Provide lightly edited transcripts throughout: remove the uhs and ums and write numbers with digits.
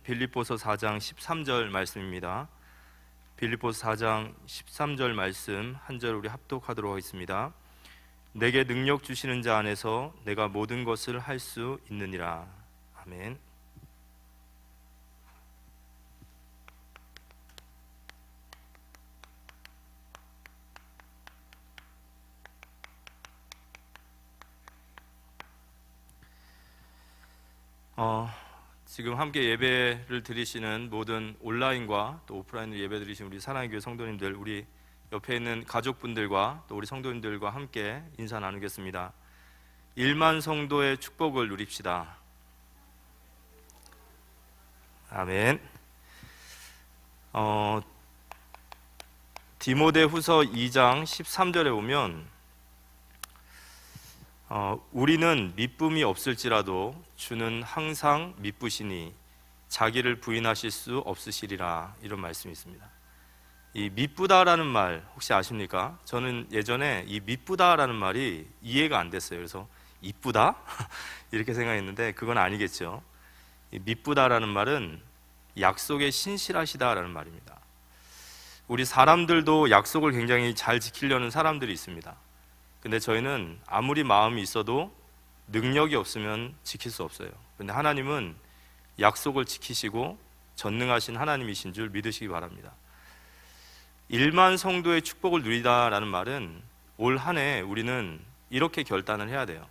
빌립보서 4장 13절 말씀입니다. 빌립보서 4장 13절 말씀 한 절 우리 합독하도록 하겠습니다. 내게 능력 주시는 자 안에서 내가 모든 것을 할 수 있느니라. 아멘. 지금 함께 예배를 드리시는 모든 온라인과 또 오프라인으로 예배 드리시는 우리 사랑의 교회 성도님들, 우리 옆에 있는 가족분들과 또 우리 성도님들과 함께 인사 나누겠습니다. 1만 성도의 축복을 누립시다. 아멘. 디모데후서 2장 13절에 보면 우리는 미쁨이 없을지라도 주는 항상 미쁘시니 자기를 부인하실 수 없으시리라, 이런 말씀이 있습니다. 이 미쁘다라는 말 혹시 아십니까? 저는 예전에 이 미쁘다라는 말이 이해가 안 됐어요. 그래서 이쁘다? 이렇게 생각했는데 그건 아니겠죠. 이 미쁘다라는 말은 약속에 신실하시다라는 말입니다. 우리 사람들도 약속을 굉장히 잘 지키려는 사람들이 있습니다. 근데 저희는 아무리 마음이 있어도 능력이 없으면 지킬 수 없어요. 근데 하나님은 약속을 지키시고 전능하신 하나님이신 줄 믿으시기 바랍니다. 1만 성도의 축복을 누리다라는 말은 올 한 해 우리는 이렇게 결단을 해야 돼요.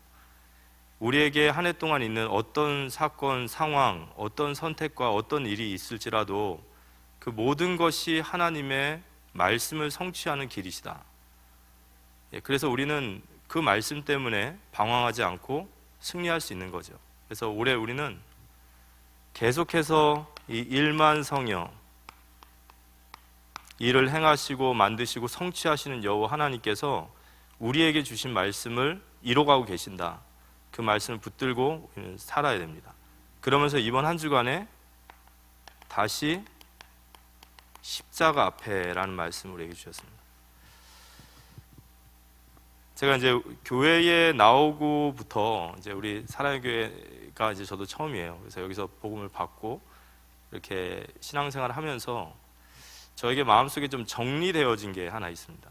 우리에게 한 해 동안 있는 어떤 사건, 상황, 어떤 선택과 어떤 일이 있을지라도 그 모든 것이 하나님의 말씀을 성취하는 길이시다. 그래서 우리는 그 말씀 때문에 방황하지 않고 승리할 수 있는 거죠. 그래서 올해 우리는 계속해서 이 1만 성여, 일을 행하시고 만드시고 성취하시는 여호와 하나님께서 우리에게 주신 말씀을 이뤄가고 계신다. 그 말씀을 붙들고 우리는 살아야 됩니다. 그러면서 이번 한 주간에 다시 십자가 앞에라는 말씀을 우리에게 주셨습니다. 제가 이제 교회에 나오고부터 이제 우리 사랑의 교회가 이제 저도 처음이에요. 그래서 여기서 복음을 받고 이렇게 신앙생활을 하면서 저에게 마음속에 좀 정리되어진 게 하나 있습니다.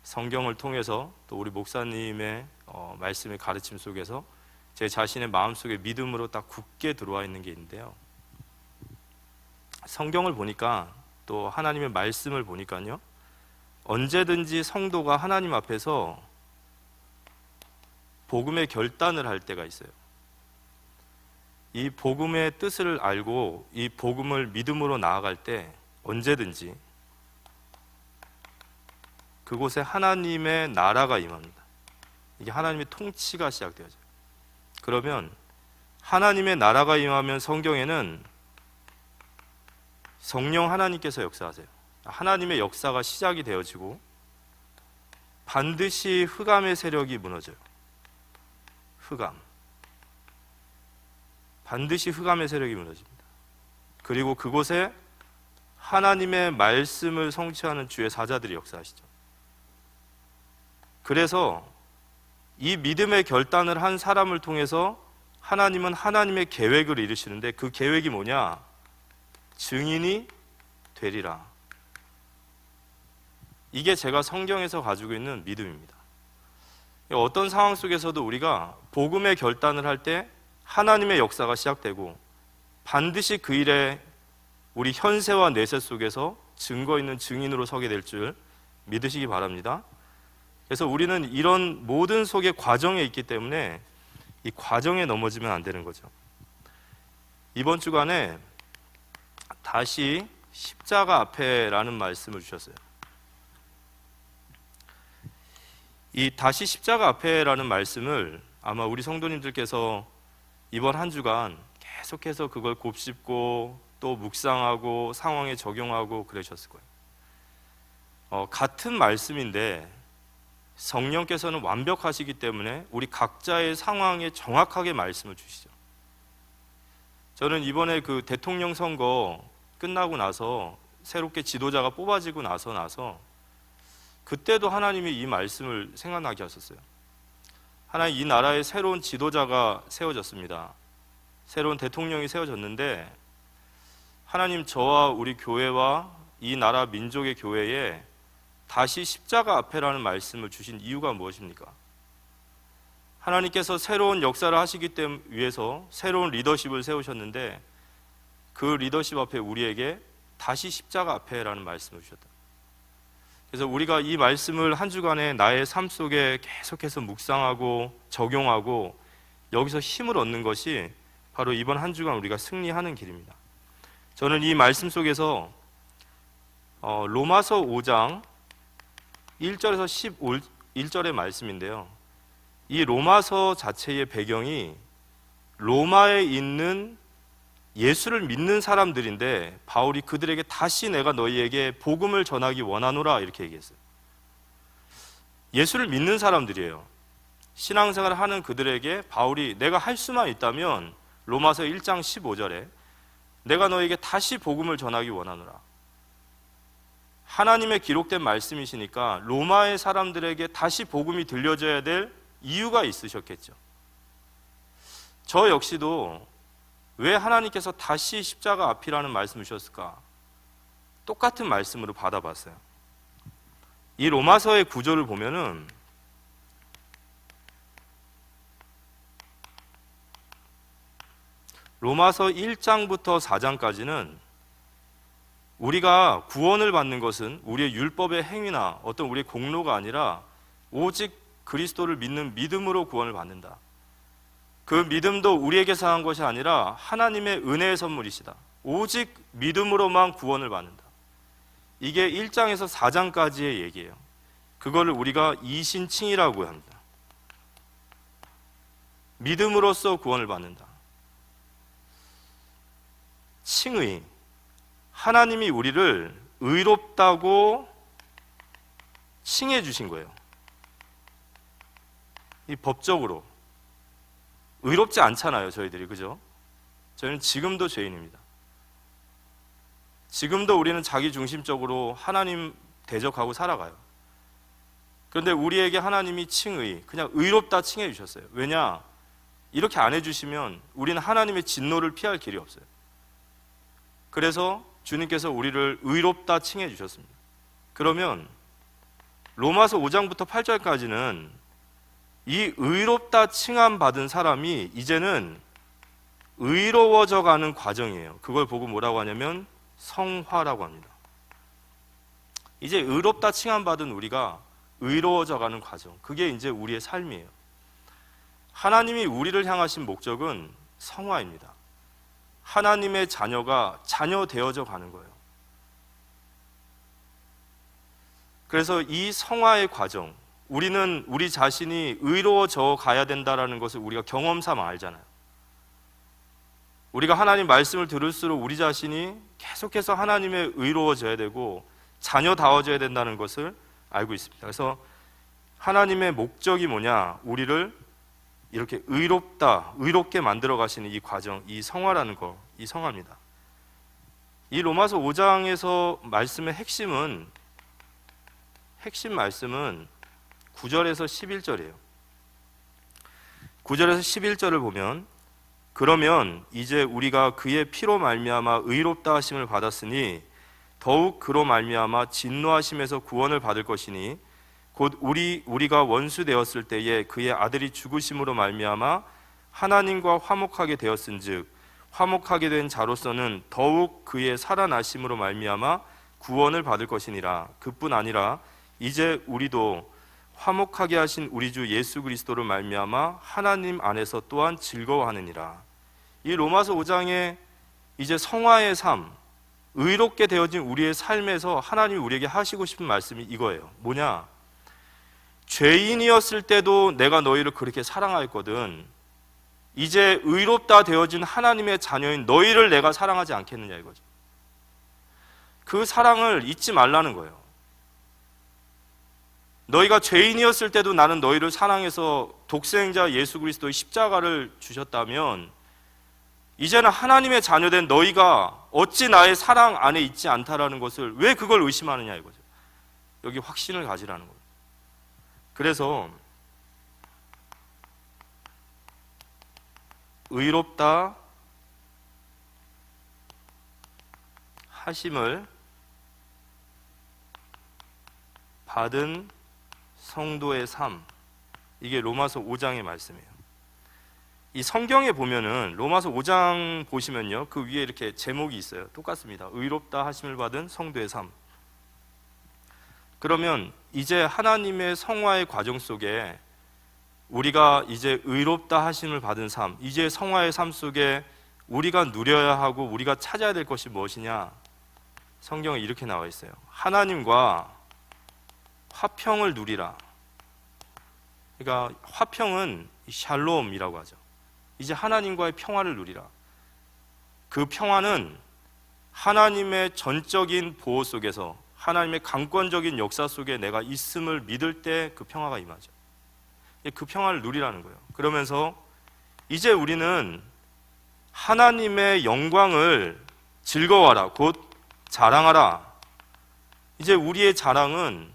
성경을 통해서 또 우리 목사님의 말씀의 가르침 속에서 제 자신의 마음속에 믿음으로 딱 굳게 들어와 있는 게 있는데요. 성경을 보니까 또 하나님의 말씀을 보니까요, 언제든지 성도가 하나님 앞에서 복음의 결단을 할 때가 있어요. 이 복음의 뜻을 알고 이 복음을 믿음으로 나아갈 때 언제든지 그곳에 하나님의 나라가 임합니다. 이게 하나님의 통치가 시작되어져요. 그러면 하나님의 나라가 임하면 성경에는 성령 하나님께서 역사하세요. 하나님의 역사가 시작이 되어지고 반드시 흑암의 세력이 무너져요. 흑암. 반드시 흑암의 세력이 무너집니다. 그리고 그곳에 하나님의 말씀을 성취하는 주의 사자들이 역사하시죠. 그래서 이 믿음의 결단을 한 사람을 통해서 하나님은 하나님의 계획을 이루시는데 그 계획이 뭐냐? 증인이 되리라. 이게 제가 성경에서 가지고 있는 믿음입니다. 어떤 상황 속에서도 우리가 복음의 결단을 할 때 하나님의 역사가 시작되고 반드시 그 일에 우리 현세와 내세 속에서 증거 있는 증인으로 서게 될 줄 믿으시기 바랍니다. 그래서 우리는 이런 모든 속의 과정에 있기 때문에 이 과정에 넘어지면 안 되는 거죠. 이번 주간에 다시 십자가 앞에라는 말씀을 주셨어요. 이 다시 십자가 앞에라는 말씀을 아마 우리 성도님들께서 이번 한 주간 계속해서 그걸 곱씹고 또 묵상하고 상황에 적용하고 그러셨을 거예요. 같은 말씀인데 성령께서는 완벽하시기 때문에 우리 각자의 상황에 정확하게 말씀을 주시죠. 저는 이번에 그 대통령 선거 끝나고 나서 새롭게 지도자가 뽑아지고 나서 그때도 하나님이 이 말씀을 생각나게 하셨어요. 하나님, 이 나라에 새로운 지도자가 세워졌습니다. 새로운 대통령이 세워졌는데 하나님, 저와 우리 교회와 이 나라 민족의 교회에 다시 십자가 앞에라는 말씀을 주신 이유가 무엇입니까? 하나님께서 새로운 역사를 하시기 위해서 새로운 리더십을 세우셨는데 그 리더십 앞에 우리에게 다시 십자가 앞에라는 말씀을 주셨다. 그래서 우리가 이 말씀을 한 주간에 나의 삶 속에 계속해서 묵상하고 적용하고 여기서 힘을 얻는 것이 바로 이번 한 주간 우리가 승리하는 길입니다. 저는 이 말씀 속에서 로마서 5장 1절에서 11절의 말씀인데요, 이 로마서 자체의 배경이 로마에 있는 예수를 믿는 사람들인데 바울이 그들에게 다시 내가 너희에게 복음을 전하기 원하노라 이렇게 얘기했어요. 예수를 믿는 사람들이에요. 신앙생활을 하는 그들에게 바울이 내가 할 수만 있다면 로마서 1장 15절에 내가 너희에게 다시 복음을 전하기 원하노라. 하나님의 기록된 말씀이시니까 로마의 사람들에게 다시 복음이 들려져야 될 이유가 있으셨겠죠. 저 역시도 왜 하나님께서 다시 십자가 앞이라는 말씀을 주셨을까? 똑같은 말씀으로 받아봤어요. 이 로마서의 구조를 보면은 로마서 1장부터 4장까지는 우리가 구원을 받는 것은 우리의 율법의 행위나 어떤 우리의 공로가 아니라 오직 그리스도를 믿는 믿음으로 구원을 받는다. 그 믿음도 우리에게 상한 것이 아니라 하나님의 은혜의 선물이시다. 오직 믿음으로만 구원을 받는다. 이게 1장에서 4장까지의 얘기예요. 그거를 우리가 이신칭이라고 합니다. 믿음으로써 구원을 받는다. 칭의, 하나님이 우리를 의롭다고 칭해 주신 거예요. 이 법적으로 의롭지 않잖아요, 저희들이. 그죠? 저희는 지금도 죄인입니다. 지금도 우리는 자기 중심적으로 하나님 대적하고 살아가요. 그런데 우리에게 하나님이 칭의, 그냥 의롭다 칭해 주셨어요. 왜냐? 이렇게 안 해주시면 우리는 하나님의 진노를 피할 길이 없어요. 그래서 주님께서 우리를 의롭다 칭해 주셨습니다. 그러면 로마서 5장부터 8절까지는 이 의롭다 칭함 받은 사람이 이제는 의로워져 가는 과정이에요. 그걸 보고 뭐라고 하냐면 성화라고 합니다. 이제 의롭다 칭함 받은 우리가 의로워져 가는 과정, 그게 이제 우리의 삶이에요. 하나님이 우리를 향하신 목적은 성화입니다. 하나님의 자녀가 자녀 되어져 가는 거예요. 그래서 이 성화의 과정, 우리는 우리 자신이 의로워져 가야 된다는 것을 우리가 경험삼아 알잖아요. 우리가 하나님 말씀을 들을수록 우리 자신이 계속해서 하나님의 의로워져야 되고 자녀다워져야 된다는 것을 알고 있습니다. 그래서 하나님의 목적이 뭐냐? 우리를 이렇게 의롭게 만들어 가시는 이 과정, 이 성화라는 거, 이 성화입니다. 이 로마서 5장에서 말씀의 핵심 말씀은 9절에서 11절이에요. 9절에서 11절을 보면, 그러면 이제 우리가 그의 피로 말미암아 의롭다 하심을 받았으니 더욱 그로 말미암아 진노하심에서 구원을 받을 것이니 곧 우리가 원수 되었을 때에 그의 아들이 죽으심으로 말미암아 하나님과 화목하게 되었은즉 화목하게 된 자로서는 더욱 그의 살아나심으로 말미암아 구원을 받을 것이니라. 그뿐 아니라 이제 우리도 화목하게 하신 우리 주 예수 그리스도로 말미암아 하나님 안에서 또한 즐거워하느니라. 이 로마서 5장의 이제 성화의 삶, 의롭게 되어진 우리의 삶에서 하나님이 우리에게 하시고 싶은 말씀이 이거예요. 뭐냐? 죄인이었을 때도 내가 너희를 그렇게 사랑하였거든. 이제 의롭다 되어진 하나님의 자녀인 너희를 내가 사랑하지 않겠느냐 이거죠. 그 사랑을 잊지 말라는 거예요. 너희가 죄인이었을 때도 나는 너희를 사랑해서 독생자 예수 그리스도의 십자가를 주셨다면 이제는 하나님의 자녀된 너희가 어찌 나의 사랑 안에 있지 않다라는 것을 왜 그걸 의심하느냐 이거죠. 여기 확신을 가지라는 거예요. 그래서 의롭다 하심을 받은 성도의 삶, 이게 로마서 5장의 말씀이에요. 이 성경에 보면은 로마서 5장 보시면요, 그 위에 이렇게 제목이 있어요. 똑같습니다. 의롭다 하심을 받은 성도의 삶. 그러면 이제 하나님의 성화의 과정 속에 우리가 이제 의롭다 하심을 받은 삶, 이제 성화의 삶 속에 우리가 누려야 하고 우리가 찾아야 될 것이 무엇이냐? 성경에 이렇게 나와 있어요. 하나님과 화평을 누리라. 그러니까 화평은 샬롬이라고 하죠. 이제 하나님과의 평화를 누리라. 그 평화는 하나님의 전적인 보호 속에서, 하나님의 강권적인 역사 속에 내가 있음을 믿을 때 그 평화가 임하죠. 그 평화를 누리라는 거예요. 그러면서 이제 우리는 하나님의 영광을 즐거워하라, 곧 자랑하라. 이제 우리의 자랑은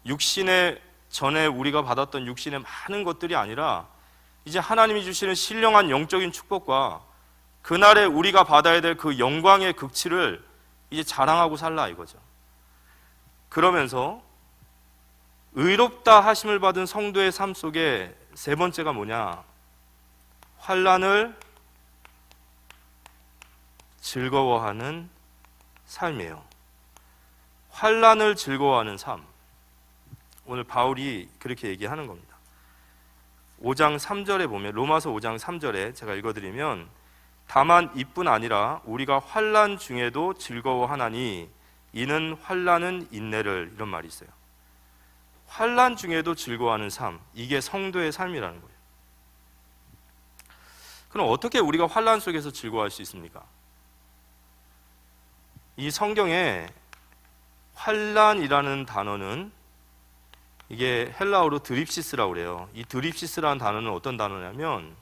육신의 전에 우리가 받았던 육신의 많은 것들이 아니라 이제 하나님이 주시는 신령한 영적인 축복과 그날에 우리가 받아야 될 그 영광의 극치를 이제 자랑하고 살라 이거죠. 그러면서 의롭다 하심을 받은 성도의 삶 속에 세 번째가 뭐냐? 환난을 즐거워하는 삶이에요. 환난을 즐거워하는 삶. 오늘 바울이 그렇게 얘기하는 겁니다. 5장 3절에 보면, 로마서 5장 3절에 제가 읽어드리면, 다만 이뿐 아니라 우리가 환난 중에도 즐거워하나니 이는 환난은 인내를, 이런 말이 있어요. 환난 중에도 즐거워하는 삶, 이게 성도의 삶이라는 거예요. 그럼 어떻게 우리가 환난 속에서 즐거워할 수 있습니까? 이 성경에 환난이라는 단어는 이게 헬라어로 드립시스라고 그래요. 이 드립시스라는 단어는 어떤 단어냐면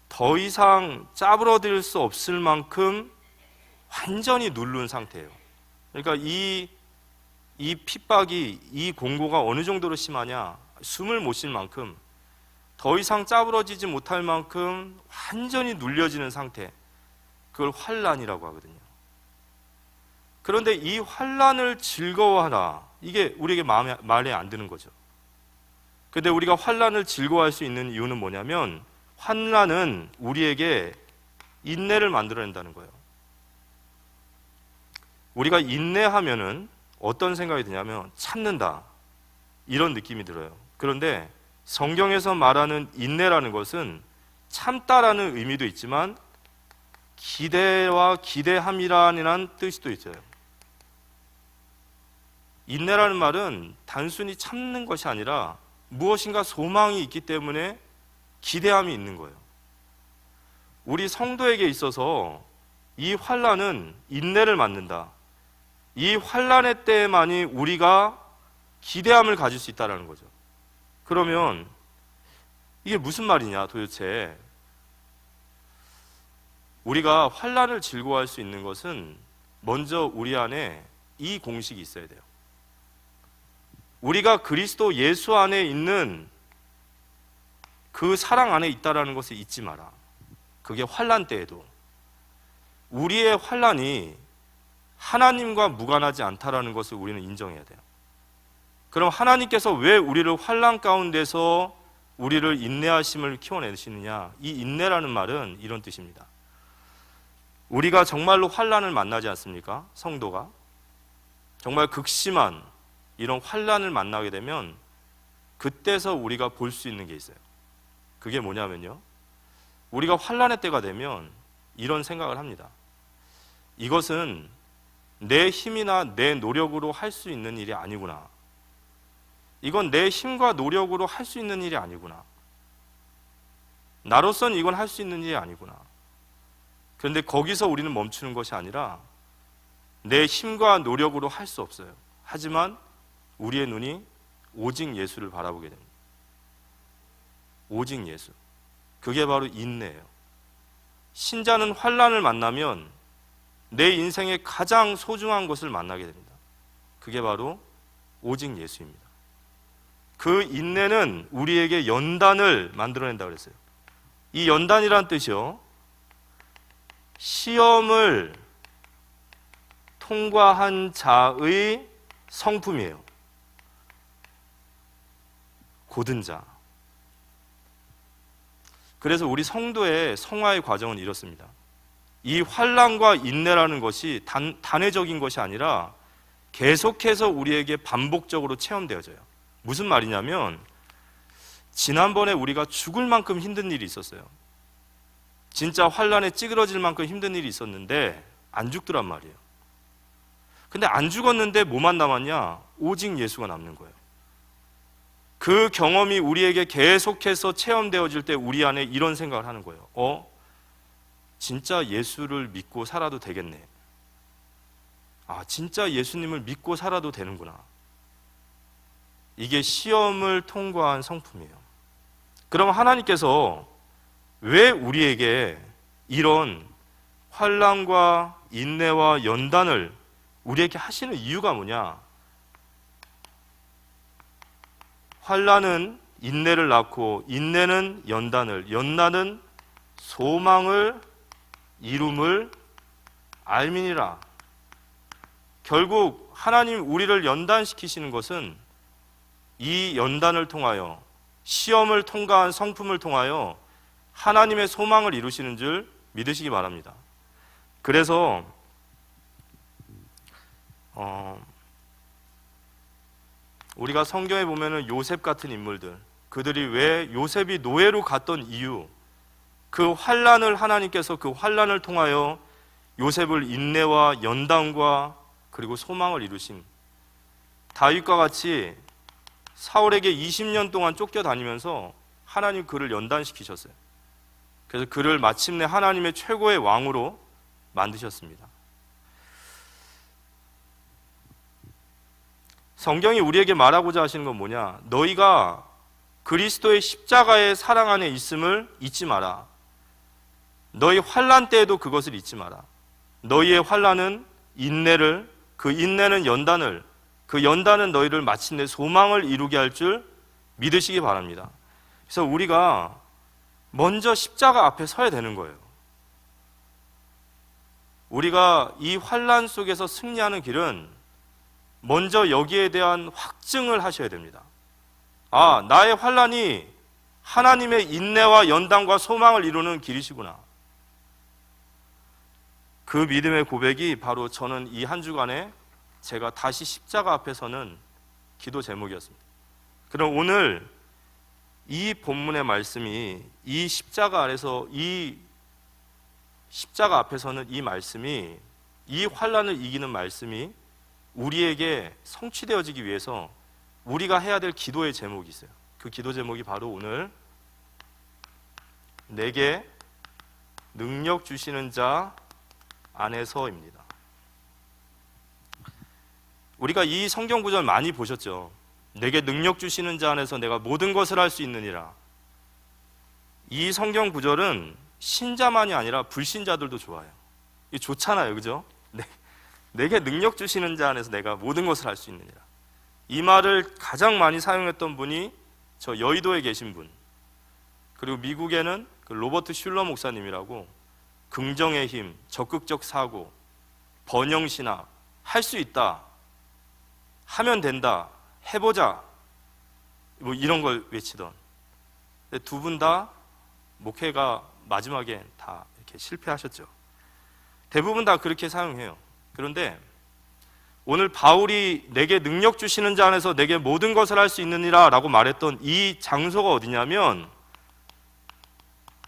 더 이상 짜부러들 수 없을 만큼 완전히 누른 상태예요. 그러니까 이 핍박이, 이 공고가 어느 정도로 심하냐, 숨을 못 쉴 만큼, 더 이상 짜부러지지 못할 만큼 완전히 눌려지는 상태, 그걸 환난이라고 하거든요. 그런데 이 환난을 즐거워하라, 이게 우리에게 말에 안 드는 거죠. 근데 우리가 환난을 즐거워할 수 있는 이유는 뭐냐면, 환난은 우리에게 인내를 만들어낸다는 거예요. 우리가 인내하면은 어떤 생각이 드냐면 참는다, 이런 느낌이 들어요. 그런데 성경에서 말하는 인내라는 것은 참다라는 의미도 있지만 기대와 기대함이라는 뜻도 있어요. 인내라는 말은 단순히 참는 것이 아니라 무엇인가 소망이 있기 때문에 기대함이 있는 거예요. 우리 성도에게 있어서 이 환난은 인내를 만든다. 이 환난의 때에만이 우리가 기대함을 가질 수 있다는 거죠. 그러면 이게 무슨 말이냐 도대체? 우리가 환난을 즐거워할 수 있는 것은 먼저 우리 안에 이 공식이 있어야 돼요. 우리가 그리스도 예수 안에 있는 그 사랑 안에 있다라는 것을 잊지 마라. 그게 환난 때에도 우리의 환난이 하나님과 무관하지 않다라는 것을 우리는 인정해야 돼요. 그럼 하나님께서 왜 우리를 환난 가운데서 우리를 인내하심을 키워내시느냐? 이 인내라는 말은 이런 뜻입니다. 우리가 정말로 환난을 만나지 않습니까? 성도가 정말 극심한 이런 환난을 만나게 되면 그때서 우리가 볼 수 있는 게 있어요. 그게 뭐냐면요, 우리가 환난의 때가 되면 이런 생각을 합니다. 이것은 내 힘이나 내 노력으로 할 수 있는 일이 아니구나. 이건 내 힘과 노력으로 할 수 있는 일이 아니구나. 나로서는 이건 할 수 있는 일이 아니구나. 그런데 거기서 우리는 멈추는 것이 아니라 내 힘과 노력으로 할 수 없어요. 하지만 우리의 눈이 오직 예수를 바라보게 됩니다. 오직 예수. 그게 바로 인내예요. 신자는 환난을 만나면 내 인생의 가장 소중한 것을 만나게 됩니다. 그게 바로 오직 예수입니다. 그 인내는 우리에게 연단을 만들어낸다고 그랬어요. 이 연단이란 뜻이요, 시험을 통과한 자의 성품이에요. 고든 자. 그래서 우리 성도의 성화의 과정은 이렇습니다. 이 환난과 인내라는 것이 단회적인 것이 아니라 계속해서 우리에게 반복적으로 체험되어져요. 무슨 말이냐면 지난번에 우리가 죽을 만큼 힘든 일이 있었어요. 진짜 환난에 찌그러질 만큼 힘든 일이 있었는데 안 죽더란 말이에요. 근데 안 죽었는데 뭐만 남았냐? 오직 예수가 남는 거예요. 그 경험이 우리에게 계속해서 체험되어질 때 우리 안에 이런 생각을 하는 거예요. 진짜 예수를 믿고 살아도 되겠네. 진짜 예수님을 믿고 살아도 되는구나. 이게 시험을 통과한 성품이에요. 그럼 하나님께서 왜 우리에게 이런 환난과 인내와 연단을 우리에게 하시는 이유가 뭐냐? 환난은 인내를 낳고 인내는 연단을, 연단은 소망을 이룸을 알미니라. 결국 하나님 우리를 연단시키시는 것은 이 연단을 통하여 시험을 통과한 성품을 통하여 하나님의 소망을 이루시는 줄 믿으시기 바랍니다. 그래서 우리가 성경에 보면은 요셉 같은 인물들, 그들이 왜 요셉이 노예로 갔던 이유, 그 환난을 하나님께서 그 환난을 통하여 요셉을 인내와 연단과 그리고 소망을 이루신, 다윗과 같이 사울에게 20년 동안 쫓겨다니면서 하나님 그를 연단시키셨어요. 그래서 그를 마침내 하나님의 최고의 왕으로 만드셨습니다. 성경이 우리에게 말하고자 하시는 건 뭐냐? 너희가 그리스도의 십자가의 사랑 안에 있음을 잊지 마라. 너희 환난 때에도 그것을 잊지 마라. 너희의 환난은 인내를, 그 인내는 연단을, 그 연단은 너희를 마침내 소망을 이루게 할 줄 믿으시기 바랍니다. 그래서 우리가 먼저 십자가 앞에 서야 되는 거예요. 우리가 이 환난 속에서 승리하는 길은 먼저 여기에 대한 확증을 하셔야 됩니다. 나의 환난이 하나님의 인내와 연단과 소망을 이루는 길이시구나. 그 믿음의 고백이 바로 저는 이 한 주간에 제가 다시 십자가 앞에 서는 기도 제목이었습니다. 그럼 오늘 이 본문의 말씀이 이 십자가 아래서 이 십자가 앞에 서는 이 말씀이, 이 환난을 이기는 말씀이 우리에게 성취되어지기 위해서 우리가 해야 될 기도의 제목이 있어요. 그 기도 제목이 바로 오늘 내게 능력 주시는 자 안에서입니다. 우리가 이 성경 구절 많이 보셨죠? 내게 능력 주시는 자 안에서 내가 모든 것을 할 수 있느니라. 이 성경 구절은 신자만이 아니라 불신자들도 좋아요. 이게 좋잖아요, 그죠? 내게 능력 주시는 자 안에서 내가 모든 것을 할 수 있느니라. 이 말을 가장 많이 사용했던 분이 저 여의도에 계신 분, 그리고 미국에는 그 로버트 슐러 목사님이라고 긍정의 힘, 적극적 사고, 번영신학, 할 수 있다, 하면 된다, 해보자, 뭐 이런 걸 외치던, 두 분 다 목회가 마지막에 다 이렇게 실패하셨죠. 대부분 다 그렇게 사용해요. 그런데 오늘 바울이 내게 능력 주시는 자 안에서 내게 모든 것을 할 수 있느니라 라고 말했던 이 장소가 어디냐면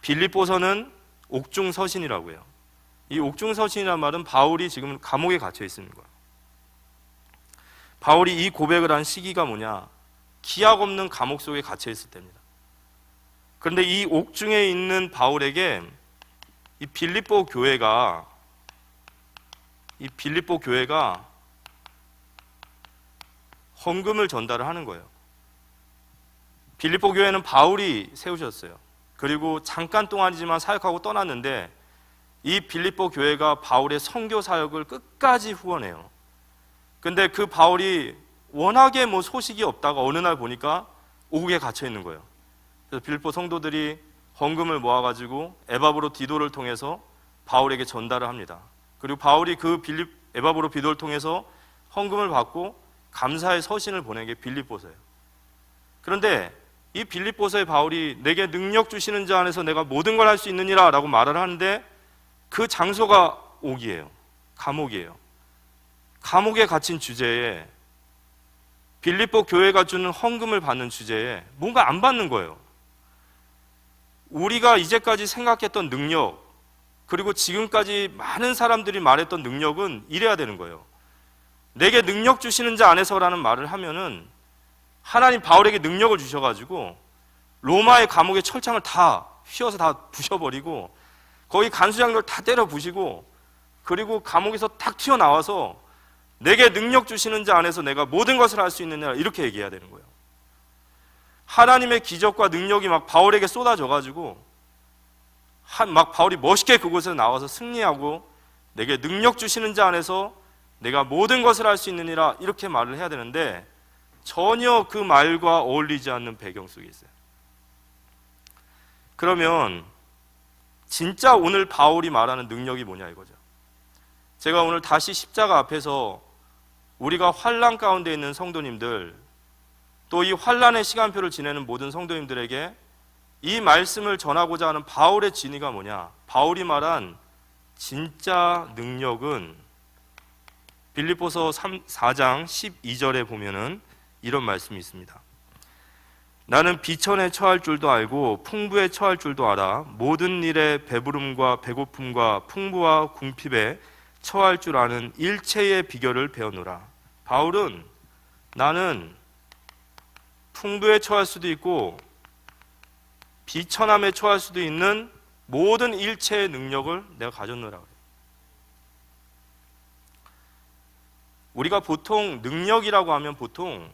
빌립보서는 옥중서신이라고 해요. 이 옥중서신이라는 말은 바울이 지금 감옥에 갇혀 있는 거예요. 바울이 이 고백을 한 시기가 뭐냐? 기약 없는 감옥 속에 갇혀 있을 때입니다. 그런데 이 옥중에 있는 바울에게 이 빌립보 교회가 헌금을 전달을 하는 거예요. 빌립보 교회는 바울이 세우셨어요. 그리고 잠깐 동안이지만 사역하고 떠났는데 이 빌립보 교회가 바울의 선교 사역을 끝까지 후원해요. 근데 그 바울이 워낙에 뭐 소식이 없다가 어느 날 보니까 옥에 갇혀 있는 거예요. 그래서 빌립보 성도들이 헌금을 모아가지고 에바브로 디도를 통해서 바울에게 전달을 합니다. 그리고 바울이 그 에바브로 비도를 통해서 헌금을 받고 감사의 서신을 보낸 게 빌립보서예요. 그런데 이 빌립보서의 바울이 내게 능력 주시는 자 안에서 내가 모든 걸 할 수 있느니라 라고 말을 하는데 그 장소가 옥이에요. 감옥이에요. 감옥에 갇힌 주제에 빌립보 교회가 주는 헌금을 받는 주제에 뭔가 안 받는 거예요. 우리가 이제까지 생각했던 능력, 그리고 지금까지 많은 사람들이 말했던 능력은 이래야 되는 거예요. 내게 능력 주시는 자 안에서라는 말을 하면은 하나님 바울에게 능력을 주셔가지고 로마의 감옥의 철창을 다 휘어서 다 부셔버리고 거기 간수장들 다 때려 부시고 그리고 감옥에서 탁 튀어나와서 내게 능력 주시는 자 안에서 내가 모든 것을 할 수 있느냐 이렇게 얘기해야 되는 거예요. 하나님의 기적과 능력이 막 바울에게 쏟아져가지고 막 바울이 멋있게 그곳에서 나와서 승리하고 내게 능력 주시는 자 안에서 내가 모든 것을 할 수 있느니라 이렇게 말을 해야 되는데 전혀 그 말과 어울리지 않는 배경 속에 있어요. 그러면 진짜 오늘 바울이 말하는 능력이 뭐냐 이거죠. 제가 오늘 다시 십자가 앞에서 우리가 환난 가운데 있는 성도님들, 또 이 환난의 시간표를 지내는 모든 성도님들에게 이 말씀을 전하고자 하는 바울의 진의가 뭐냐? 바울이 말한 진짜 능력은 빌립보서 4장 12절에 보면은 이런 말씀이 있습니다. 나는 비천에 처할 줄도 알고 풍부에 처할 줄도 알아. 모든 일에 배부름과 배고픔과 풍부와 궁핍에 처할 줄 아는 일체의 비결을 배워노라. 바울은 나는 풍부에 처할 수도 있고 비천함에 처할 수도 있는 모든 일체의 능력을 내가 가졌노라 그래요. 우리가 보통 능력이라고 하면 보통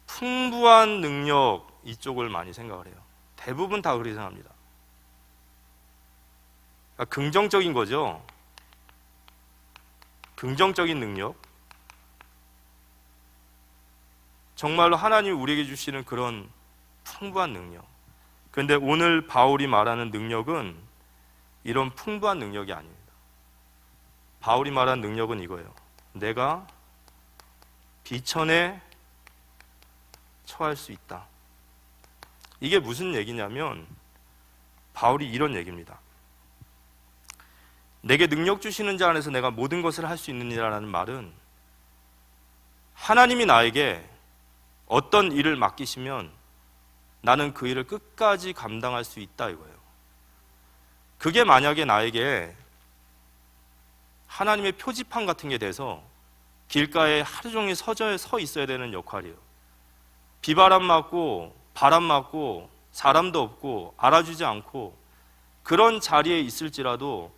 풍부한 능력 이쪽을 많이 생각을 해요. 대부분 다 그렇게 생각합니다. 그러니까 긍정적인 거죠. 긍정적인 능력. 정말로 하나님이 우리에게 주시는 그런 풍부한 능력. 그런데 오늘 바울이 말하는 능력은 이런 풍부한 능력이 아닙니다. 바울이 말하는 능력은 이거예요. 내가 비천에 처할 수 있다. 이게 무슨 얘기냐면 바울이 이런 얘기입니다. 내게 능력 주시는 자 안에서 내가 모든 것을 할 수 있느니라는 말은 하나님이 나에게 어떤 일을 맡기시면 나는 그 일을 끝까지 감당할 수 있다 이거예요. 그게 만약에 나에게 하나님의 표지판 같은 게 돼서 길가에 하루 종일 서 있어야 되는 역할이에요. 비바람 맞고 바람 맞고 사람도 없고 알아주지 않고 그런 자리에 있을지라도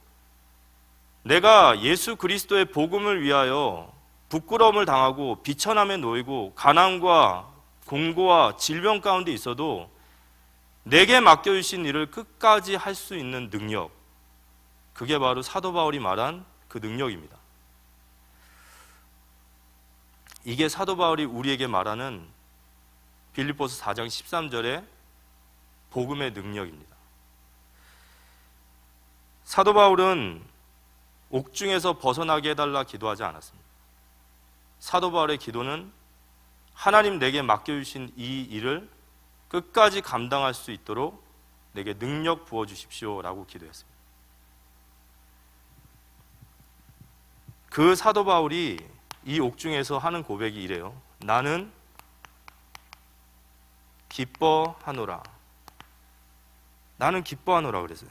내가 예수 그리스도의 복음을 위하여 부끄러움을 당하고 비천함에 놓이고 가난과 공고와 질병 가운데 있어도 내게 맡겨주신 일을 끝까지 할 수 있는 능력, 그게 바로 사도 바울이 말한 그 능력입니다. 이게 사도 바울이 우리에게 말하는 빌립보서 4장 13절의 복음의 능력입니다. 사도 바울은 옥중에서 벗어나게 해달라 기도하지 않았습니다. 사도 바울의 기도는 하나님 내게 맡겨주신 이 일을 끝까지 감당할 수 있도록 내게 능력 부어주십시오 라고 기도했습니다. 그 사도 바울이 이 옥중에서 하는 고백이 이래요. 나는 기뻐하노라. 나는 기뻐하노라 그랬어요.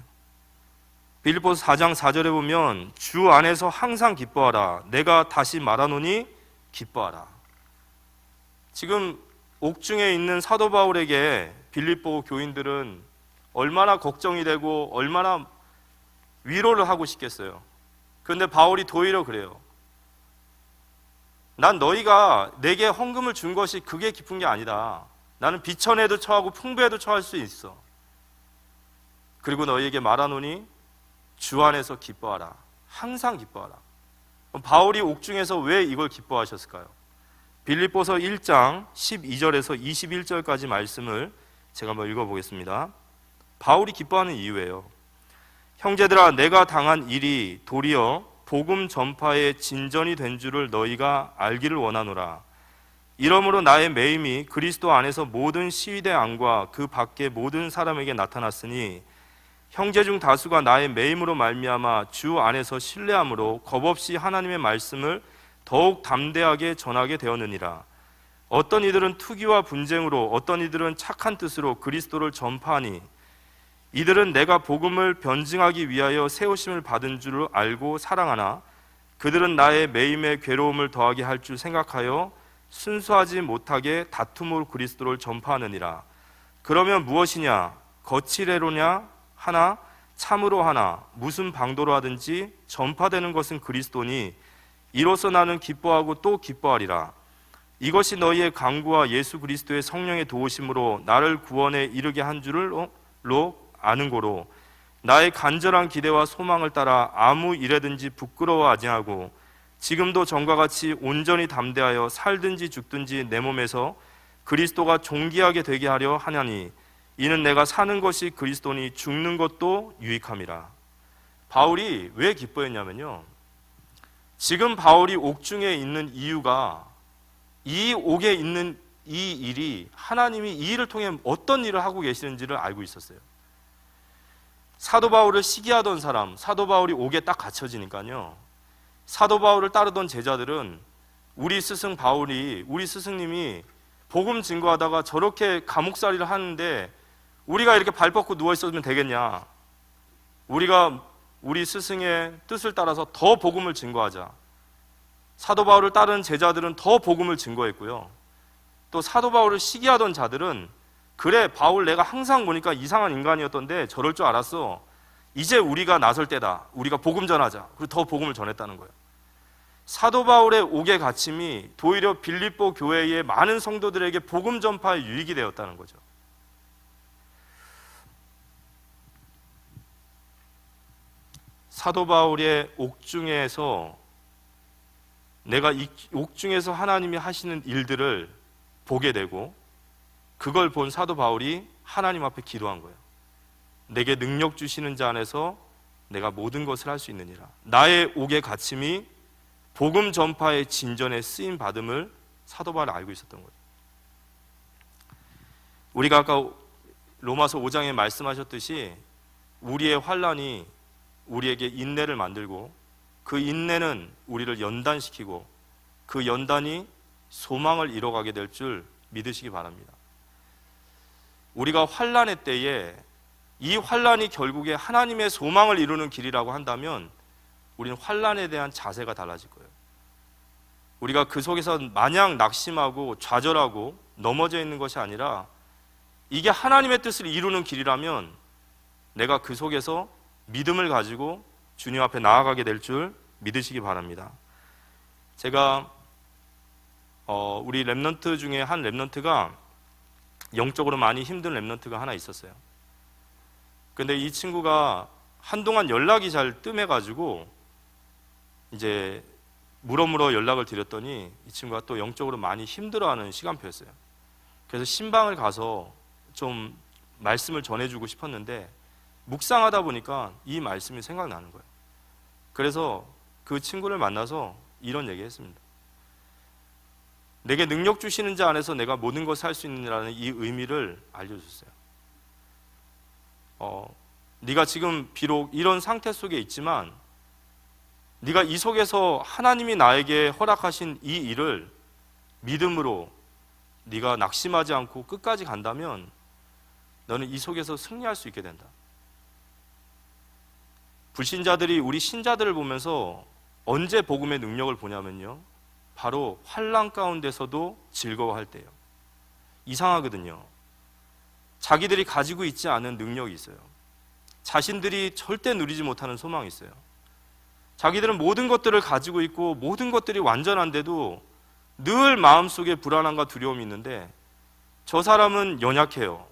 빌립보서 4장 4절에 보면 주 안에서 항상 기뻐하라. 내가 다시 말하노니 기뻐하라. 지금 옥중에 있는 사도 바울에게 빌립보 교인들은 얼마나 걱정이 되고 얼마나 위로를 하고 싶겠어요. 그런데 바울이 도리어 그래요. 난 너희가 내게 헌금을 준 것이 그게 기쁜 게 아니다. 나는 비천에도 처하고 풍부에도 처할 수 있어. 그리고 너희에게 말하노니 주 안에서 기뻐하라. 항상 기뻐하라. 그럼 바울이 옥중에서 왜 이걸 기뻐하셨을까요? 빌립보서 1장 12절에서 21절까지 말씀을 제가 한번 읽어보겠습니다. 바울이 기뻐하는 이유예요. 형제들아, 내가 당한 일이 도리어 복음 전파의 진전이 된 줄을 너희가 알기를 원하노라. 이러므로 나의 매임이 그리스도 안에서 모든 시위대 안과 그 밖의 모든 사람에게 나타났으니 형제 중 다수가 나의 매임으로 말미암아 주 안에서 신뢰함으로 겁없이 하나님의 말씀을 더욱 담대하게 전하게 되었느니라. 어떤 이들은 투기와 분쟁으로, 어떤 이들은 착한 뜻으로 그리스도를 전파하니 이들은 내가 복음을 변증하기 위하여 세우심을 받은 줄 알고 사랑하나 그들은 나의 매임에 괴로움을 더하게 할 줄 생각하여 순수하지 못하게 다툼으로 그리스도를 전파하느니라. 그러면 무엇이냐? 거칠애로냐 하나, 참으로 하나, 무슨 방도로 하든지 전파되는 것은 그리스도니 이로써 나는 기뻐하고 또 기뻐하리라. 이것이 너희의 강구와 예수 그리스도의 성령의 도우심으로 나를 구원에 이르게 한 줄로 아는 고로 나의 간절한 기대와 소망을 따라 아무 일에든지 부끄러워하지 않고 지금도 전과 같이 온전히 담대하여 살든지 죽든지 내 몸에서 그리스도가 존귀하게 되게 하려 하냐니 이는 내가 사는 것이 그리스도니 죽는 것도 유익함이라. 바울이 왜 기뻐했냐면요, 지금 바울이 옥중에 있는 이유가 이 옥에 있는 이 일이 하나님이 이 일을 통해 어떤 일을 하고 계시는지를 알고 있었어요. 사도 바울을 시기하던 사람, 사도 바울이 옥에 딱 갇혀지니까요, 사도 바울을 따르던 제자들은 우리 스승 바울이, 우리 스승님이 복음 증거하다가 저렇게 감옥살이를 하는데 우리가 이렇게 발 뻗고 누워 있었으면 되겠냐? 우리가 우리 스승의 뜻을 따라서 더 복음을 증거하자. 사도 바울을 따르는 제자들은 더 복음을 증거했고요. 또 사도 바울을 시기하던 자들은 그래, 바울 내가 항상 보니까 이상한 인간이었던데 저럴 줄 알았어. 이제 우리가 나설 때다. 우리가 복음 전하자. 그리고 더 복음을 전했다는 거예요. 사도 바울의 옥의 갇힘이 도리어 빌립보 교회의 많은 성도들에게 복음 전파의 유익이 되었다는 거죠. 사도 바울의 옥중에서 내가 이 옥중에서 하나님이 하시는 일들을 보게 되고 그걸 본 사도 바울이 하나님 앞에 기도한 거예요. 내게 능력 주시는 자 안에서 내가 모든 것을 할 수 있느니라. 나의 옥의 갇힘이 복음 전파의 진전에 쓰임 받음을 사도 바울이 알고 있었던 거죠. 우리가 아까 로마서 5장에 말씀하셨듯이 우리의 환난이 우리에게 인내를 만들고 그 인내는 우리를 연단시키고 그 연단이 소망을 이뤄가게 될 줄 믿으시기 바랍니다. 우리가 환난의 때에 이 환난이 결국에 하나님의 소망을 이루는 길이라고 한다면 우리는 환난에 대한 자세가 달라질 거예요. 우리가 그 속에서 마냥 낙심하고 좌절하고 넘어져 있는 것이 아니라 이게 하나님의 뜻을 이루는 길이라면 내가 그 속에서 믿음을 가지고 주님 앞에 나아가게 될 줄 믿으시기 바랍니다. 제가 우리 랩런트 중에 한 랩런트가 영적으로 많이 힘든 랩런트가 하나 있었어요. 근데 이 친구가 한동안 연락이 잘 뜸해가지고 이제 물어물어 연락을 드렸더니 이 친구가 또 영적으로 많이 힘들어하는 시간표였어요. 그래서 신방을 가서 좀 말씀을 전해주고 싶었는데 묵상하다 보니까 이 말씀이 생각나는 거예요. 그래서 그 친구를 만나서 이런 얘기했습니다. 내게 능력 주시는 자 안에서 내가 모든 것을 할 수 있느냐는 이 의미를 알려줬어요. 네가 지금 비록 이런 상태 속에 있지만 네가 이 속에서 하나님이 나에게 허락하신 이 일을 믿음으로 네가 낙심하지 않고 끝까지 간다면 너는 이 속에서 승리할 수 있게 된다. 불신자들이 우리 신자들을 보면서 언제 복음의 능력을 보냐면요, 바로 환난 가운데서도 즐거워할 때예요. 이상하거든요. 자기들이 가지고 있지 않은 능력이 있어요. 자신들이 절대 누리지 못하는 소망이 있어요. 자기들은 모든 것들을 가지고 있고 모든 것들이 완전한데도 늘 마음속에 불안함과 두려움이 있는데 저 사람은 연약해요.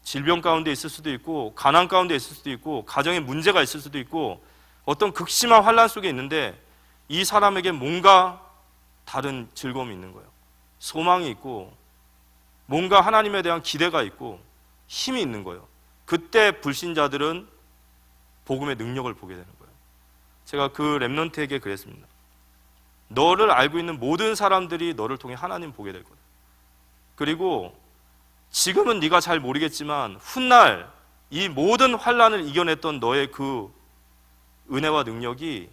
질병 가운데 있을 수도 있고 가난 가운데 있을 수도 있고 가정에 문제가 있을 수도 있고 어떤 극심한 환난 속에 있는데 이 사람에게 뭔가 다른 즐거움이 있는 거예요. 소망이 있고 뭔가 하나님에 대한 기대가 있고 힘이 있는 거예요. 그때 불신자들은 복음의 능력을 보게 되는 거예요. 제가 그 렘넌트에게 그랬습니다. 너를 알고 있는 모든 사람들이 너를 통해 하나님 보게 될 거다. 그리고 지금은 네가 잘 모르겠지만 훗날 이 모든 환난을 이겨냈던 너의 그 은혜와 능력이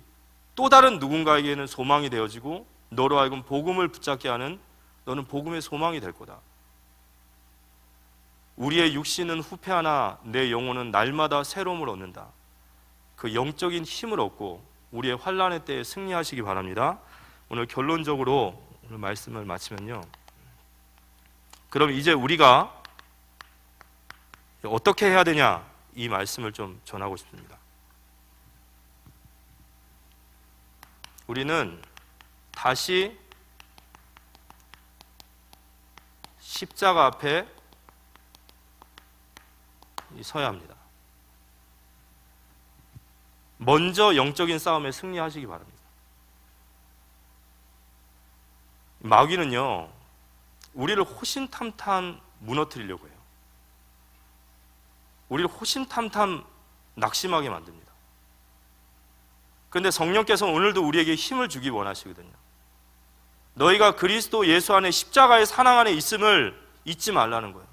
또 다른 누군가에게는 소망이 되어지고 너로 하여금 복음을 붙잡게 하는 너는 복음의 소망이 될 거다. 우리의 육신은 후패하나 내 영혼은 날마다 새로움을 얻는다. 그 영적인 힘을 얻고 우리의 환난의 때에 승리하시기 바랍니다. 오늘 결론적으로 오늘 말씀을 마치면요, 그럼 이제 우리가 어떻게 해야 되냐, 이 말씀을 좀 전하고 싶습니다. 우리는 다시 십자가 앞에 서야 합니다. 먼저 영적인 싸움에 승리하시기 바랍니다. 마귀는요, 우리를 호신탐탐 무너뜨리려고 해요. 우리를 호신탐탐 낙심하게 만듭니다. 그런데 성령께서 오늘도 우리에게 힘을 주기 원하시거든요. 너희가 그리스도 예수 안에 십자가의 사랑 안에 있음을 잊지 말라는 거예요.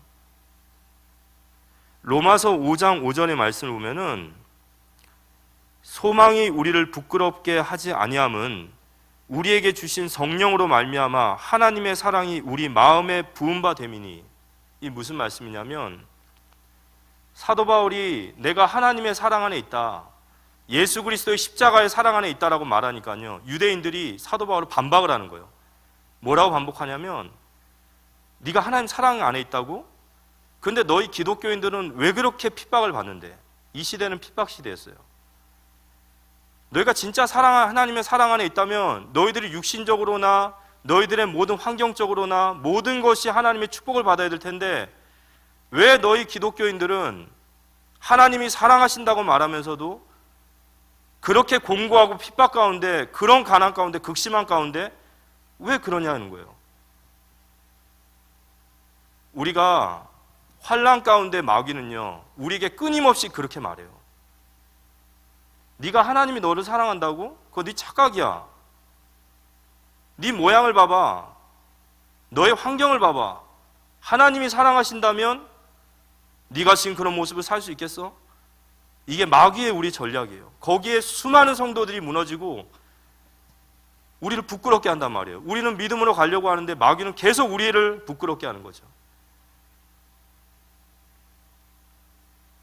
로마서 5장 5절의 말씀을 보면은 소망이 우리를 부끄럽게 하지 아니함은 우리에게 주신 성령으로 말미암아 하나님의 사랑이 우리 마음에 부은 바 됨이니. 이 무슨 말씀이냐면 사도 바울이 내가 하나님의 사랑 안에 있다, 예수 그리스도의 십자가의 사랑 안에 있다라고 말하니까요, 유대인들이 사도 바울을 반박을 하는 거예요. 뭐라고 반복하냐면 네가 하나님 사랑 안에 있다고? 근데 너희 기독교인들은 왜 그렇게 핍박을 받는데? 이 시대는 핍박 시대였어요. 너희가 진짜 하나님의 사랑 안에 있다면 너희들이 육신적으로나 너희들의 모든 환경적으로나 모든 것이 하나님의 축복을 받아야 될 텐데 왜 너희 기독교인들은 하나님이 사랑하신다고 말하면서도 그렇게 공고하고 핍박 가운데, 그런 가난 가운데, 극심한 가운데 왜 그러냐는 거예요. 우리가 환난 가운데 마귀는요, 우리에게 끊임없이 그렇게 말해요. 네가 하나님이 너를 사랑한다고? 그거 네 착각이야. 네 모양을 봐봐. 너의 환경을 봐봐. 하나님이 사랑하신다면 네가 지금 그런 모습을 살 수 있겠어? 이게 마귀의 우리 전략이에요. 거기에 수많은 성도들이 무너지고 우리를 부끄럽게 한단 말이에요. 우리는 믿음으로 가려고 하는데 마귀는 계속 우리를 부끄럽게 하는 거죠.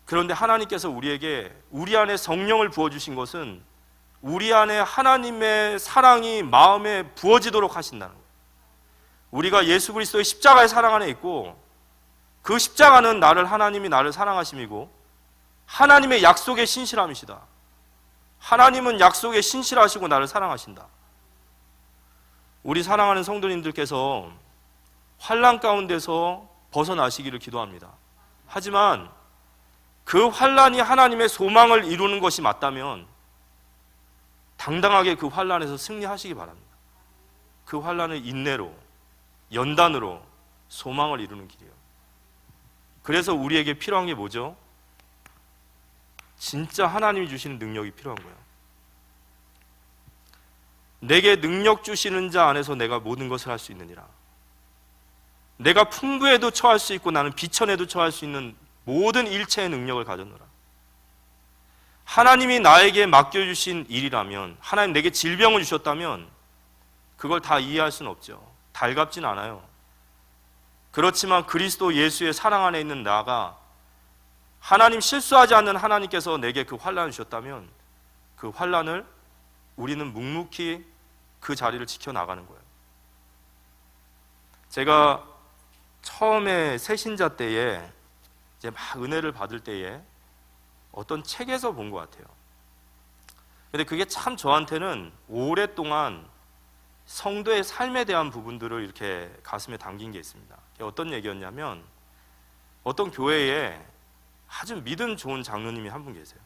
그런데 하나님께서 우리에게 우리 안에 성령을 부어주신 것은 우리 안에 하나님의 사랑이 마음에 부어지도록 하신다는 거예요. 우리가 예수 그리스도의 십자가의 사랑 안에 있고 그 십자가는 하나님이 나를 사랑하심이고 하나님의 약속에 신실함이시다. 하나님은 약속에 신실하시고 나를 사랑하신다. 우리 사랑하는 성도님들께서 환난 가운데서 벗어나시기를 기도합니다. 하지만 그 환난이 하나님의 소망을 이루는 것이 맞다면 당당하게 그 환난에서 승리하시기 바랍니다. 그 환난을 인내로, 연단으로 소망을 이루는 길이에요. 그래서 우리에게 필요한 게 뭐죠? 진짜 하나님이 주시는 능력이 필요한 거예요. 내게 능력 주시는 자 안에서 내가 모든 것을 할 수 있느니라. 내가 풍부에도 처할 수 있고 나는 비천에도 처할 수 있는 모든 일체의 능력을 가졌노라. 하나님이 나에게 맡겨주신 일이라면, 하나님 내게 질병을 주셨다면 그걸 다 이해할 수는 없죠. 달갑진 않아요. 그렇지만 그리스도 예수의 사랑 안에 있는 나가, 하나님 실수하지 않는 하나님께서 내게 그 환난을 주셨다면 그 환난을 우리는 묵묵히 그 자리를 지켜나가는 거예요. 제가 처음에 새신자 때에 이제 막 은혜를 받을 때에 어떤 책에서 본 것 같아요. 근데 그게 참 저한테는 오랫동안 성도의 삶에 대한 부분들을 이렇게 가슴에 담긴 게 있습니다. 어떤 얘기였냐면 어떤 교회에 아주 믿음 좋은 장로님이 한 분 계세요.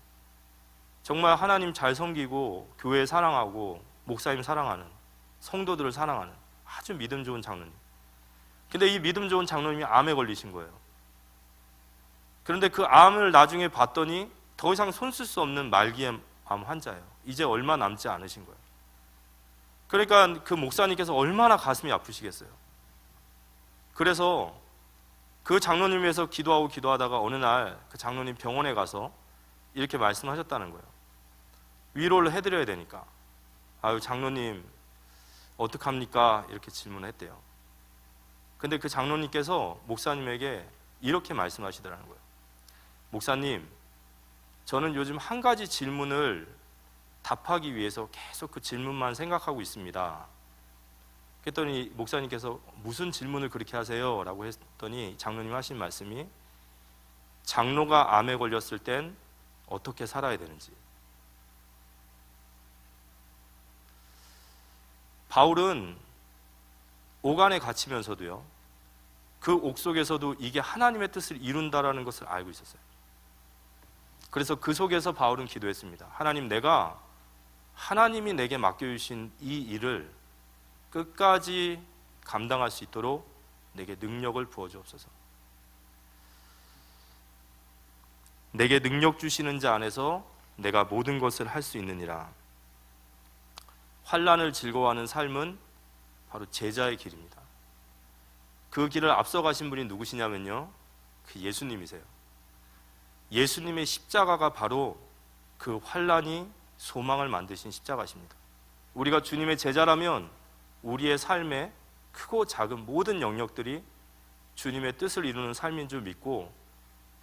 정말 하나님 잘 섬기고 교회 사랑하고 목사님 사랑하는, 성도들을 사랑하는 아주 믿음 좋은 장로님. 근데 이 믿음 좋은 장로님이 암에 걸리신 거예요. 그런데 그 암을 나중에 봤더니 더 이상 손 쓸 수 없는 말기에 암 환자예요. 이제 얼마 남지 않으신 거예요. 그러니까 그 목사님께서 얼마나 가슴이 아프시겠어요. 그래서 그 장로님 위해서 기도하다가 어느 날 그 장로님 병원에 가서 이렇게 말씀하셨다는 거예요. 위로를 해드려야 되니까. 아유, 장로님 어떡합니까? 이렇게 질문을 했대요. 근데 그 장로님께서 목사님에게 이렇게 말씀하시더라는 거예요. 목사님, 저는 요즘 한 가지 질문을 답하기 위해서 계속 그 질문만 생각하고 있습니다. 그랬더니 목사님께서 무슨 질문을 그렇게 하세요? 라고 했더니 장로님 하신 말씀이 장로가 암에 걸렸을 땐 어떻게 살아야 되는지. 바울은 옥 안에 갇히면서도요, 그 옥 속에서도 이게 하나님의 뜻을 이룬다라는 것을 알고 있었어요. 그래서 그 속에서 바울은 기도했습니다. 하나님, 내가 하나님이 내게 맡겨주신 이 일을 끝까지 감당할 수 있도록 내게 능력을 부어주옵소서. 내게 능력 주시는 자 안에서 내가 모든 것을 할 수 있느니라. 환난을 즐거워하는 삶은 바로 제자의 길입니다. 그 길을 앞서가신 분이 누구시냐면요, 그 예수님이세요. 예수님의 십자가가 바로 그 환난이 소망을 만드신 십자가십니다. 우리가 주님의 제자라면 우리의 삶에 크고 작은 모든 영역들이 주님의 뜻을 이루는 삶인 줄 믿고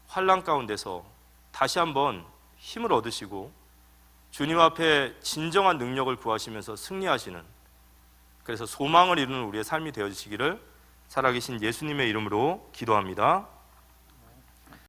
환난 가운데서 다시 한번 힘을 얻으시고 주님 앞에 진정한 능력을 구하시면서 승리하시는, 그래서 소망을 이루는 우리의 삶이 되어주시기를 살아계신 예수님의 이름으로 기도합니다.